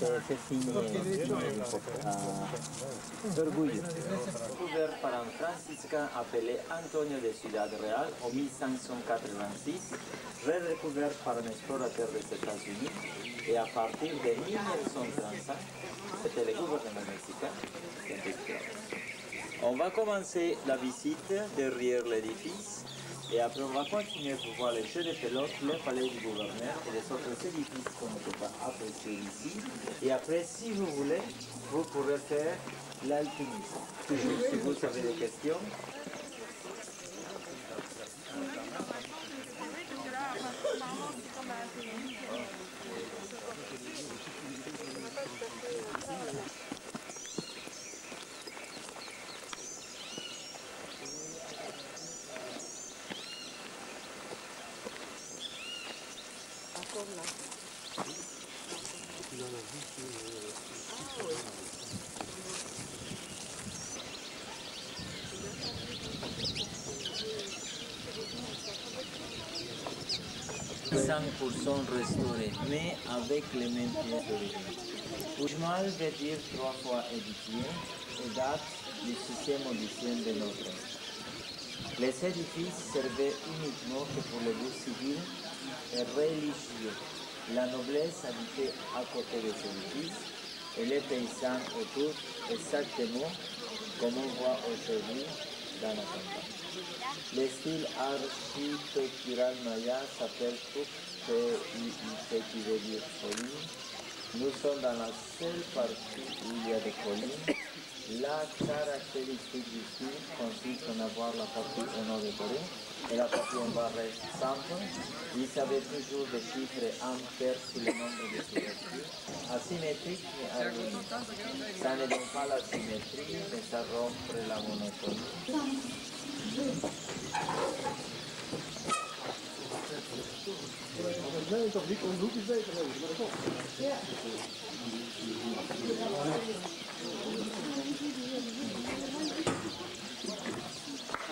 se signe d'orgueil. Découvert par un franciscain appelé Antonio de Ciudad Real en 1586, redécouvert par un explorateur des États-Unis, et à partir de 1935, c'était le gouvernement mexicain qui a découvert. On va commencer la visite derrière l'édifice et après on va continuer pour voir les jeux de pelote, le palais du gouverneur et les autres édifices qu'on ne peut pas apprécier ici. Et après, si vous voulez, vous pourrez faire l'alpinisme. Toujours, si vous avez des questions. « 100% restauré, mais avec les mêmes pièces d'origine. Ujmal veut dire 3 fois édifié et date du 6e au 10e de notre ère. Les édifices servaient uniquement que pour les buts civils et religieux. La noblesse habitait à côté des édifices et les paysans autour, exactement comme on voit aujourd'hui dans la campagne. Le style architectural maya s'appelle Tuc, qui veut dire colline. Nous sommes dans la seule partie où il y a des collines. La caractéristique du style consiste en avoir la partie au nord décorée et la partie en bas reste simple. Vous avez toujours des chiffres impairs sur le nombre de couvertures, asymétriques et harmoniques. Ça ne donne pas la symétrie, mais ça rompt la monotonie. Nee, toch niet om de hoek is beter, nee, maar dat komt. Ja.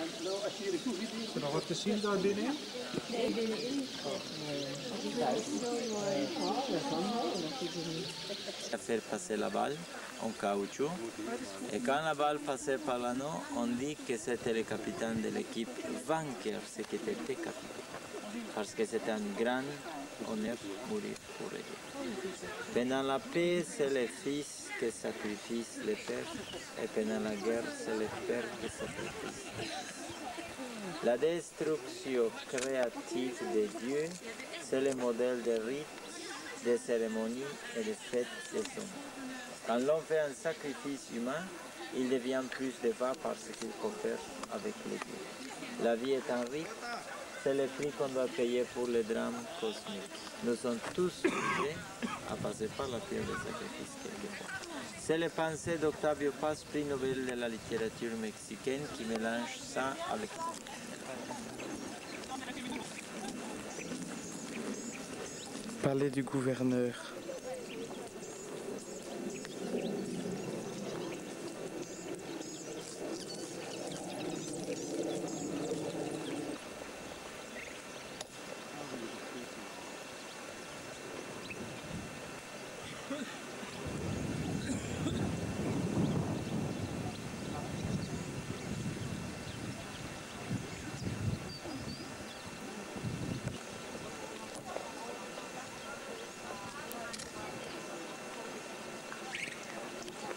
En nou, als je hier naartoe ziet, is er nog wat te zien daar binnenin? Nee, binnenin. À faire passer la balle en caoutchouc. Et quand la balle passait par l'anneau, on dit que c'était le capitaine de l'équipe vainqueur, ce qui était décapité. Parce que c'était un grand honneur mourir pour elle. Pendant la paix, c'est le fils qui sacrifie le père, et pendant la guerre, c'est le père qui sacrifie le fils. La destruction créative de Dieu, c'est le modèle de rites, de cérémonies et de fêtes des hommes. Quand l'on fait un sacrifice humain, il devient plus dévat parce qu'il coopère avec les dieux. La vie est un rite, c'est le prix qu'on doit payer pour les drames cosmiques. Nous sommes tous obligés à passer par la pierre de sacrifice quelquefois. C'est le pensée d'Octavio Paz, prix Nobel de la littérature mexicaine, qui mélange ça avec... Palais du gouverneur.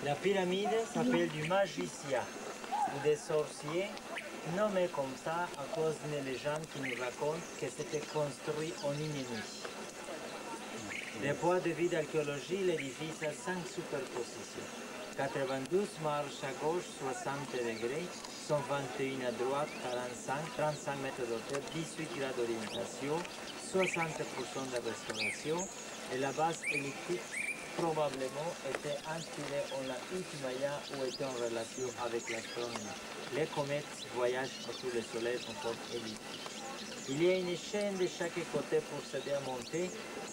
La pyramide s'appelle du magicien ou des sorciers, nommé comme ça à cause d'une légende qui nous raconte que c'était construit en une nuit. Du point de vue d'archéologie, l'édifice a 5 superpositions. 92 marches à gauche, 60 degrés, 121 à droite, 35 mètres de hauteur, 18 grades d'orientation, 60% de restauration et la base elliptique probablement était inspirée en la hutte maya ou était en relation avec l'astronomie. Les comètes voyagent autour du soleil en forme elliptique. Il y a une chaîne de chaque côté pour s'aider à monter.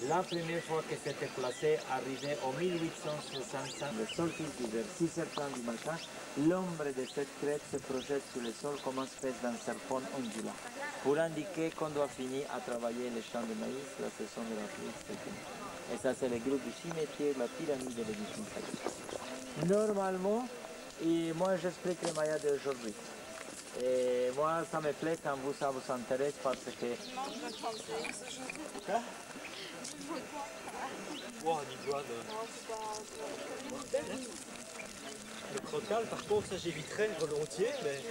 La première fois que c'était placé arrivait en 1865. Le solstice d'hiver, 6h30 du matin, l'ombre de cette crête se projette sur le sol comme une espèce d'un serpent ondulant, pour indiquer qu'on doit finir à travailler les champs de maïs, la saison de la pluie, c'est fini. Et ça, c'est le groupe du cimetière, la pyramide de l'édifice sacré. Normalement, et moi, j'explique les Mayas d'aujourd'hui. Et moi, ça me plaît quand ça vous intéresse parce que... Quoi? Wow, on y voit le crocal, par contre, ça j'éviterais volontiers, mais...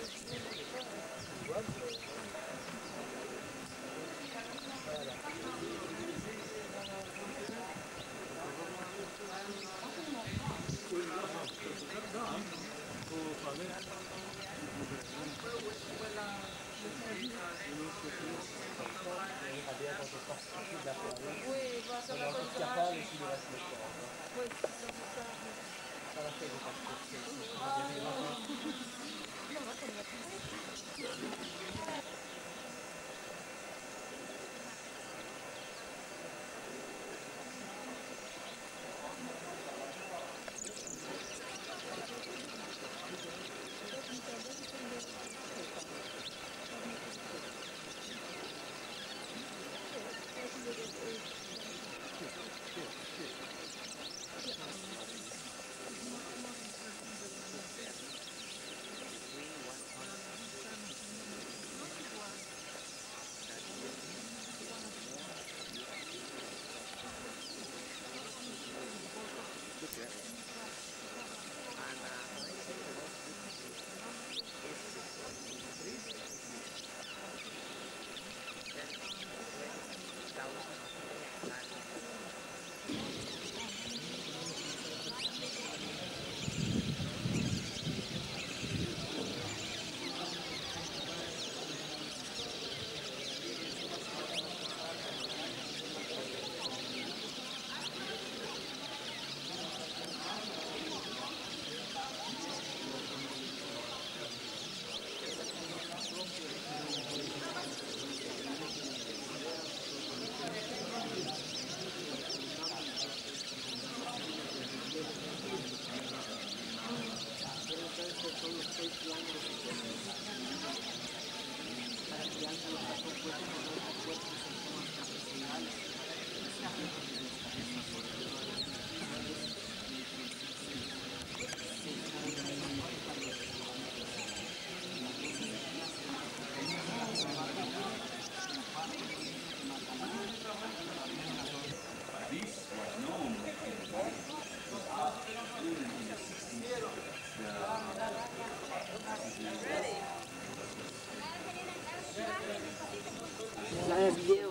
El video.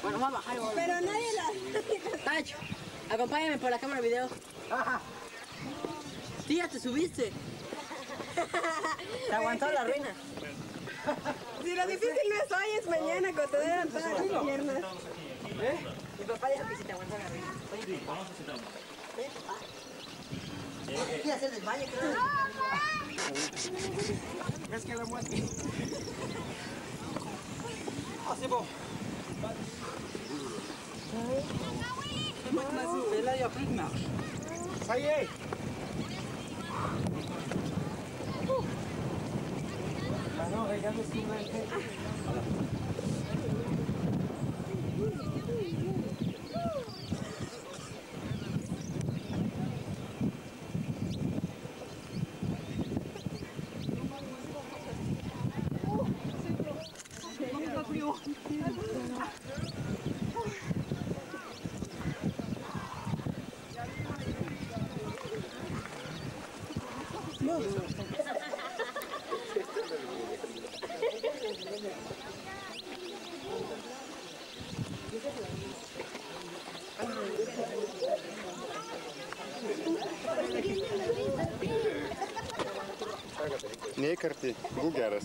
Bueno, vamos a bajar. Pero nadie la... Tacho, acompáñame por la cámara de video. Tía, te subiste. Te aguantó la ruina. Si lo difícil no es hoy, es mañana cuando te dan todas las piernas. Mi papá dijo que si te aguantó la ruina. Oye, vamos a sentarnos. Quiere hacer desmayo, creo. Est-ce qu'elle a moitié? Ah, c'est bon. Et là, il n'y a plus de marche. Ça y est. Maintenant, regardez ce qu'il va faire. Ne kartai, būk geras.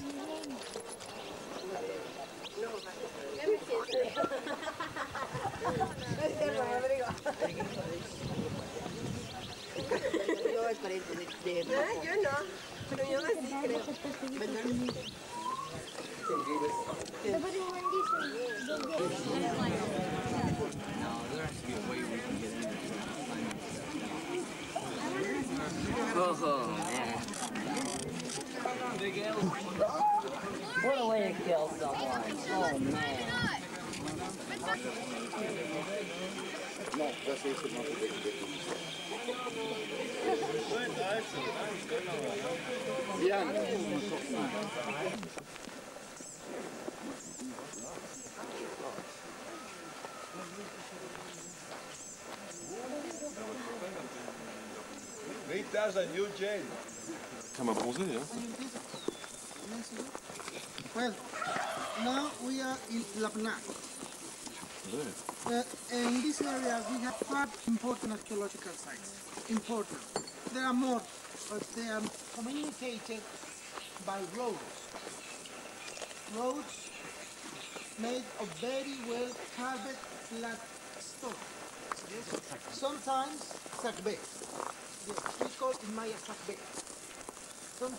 Yo no, pero yo sí creo. Oh, man. What a way to kill someone. Oh, man. No. Das ist immer für die Rita's a new jail. Ça m'a bronzé, hein? Well, now we are in Lapnak. Ouais. In this area we have 5 important archaeological sites. Important. There are more, but they are communicated by roads. Roads made of very well carved flat stone. Sometimes sakbe. Yes, we call it Maya sakbe.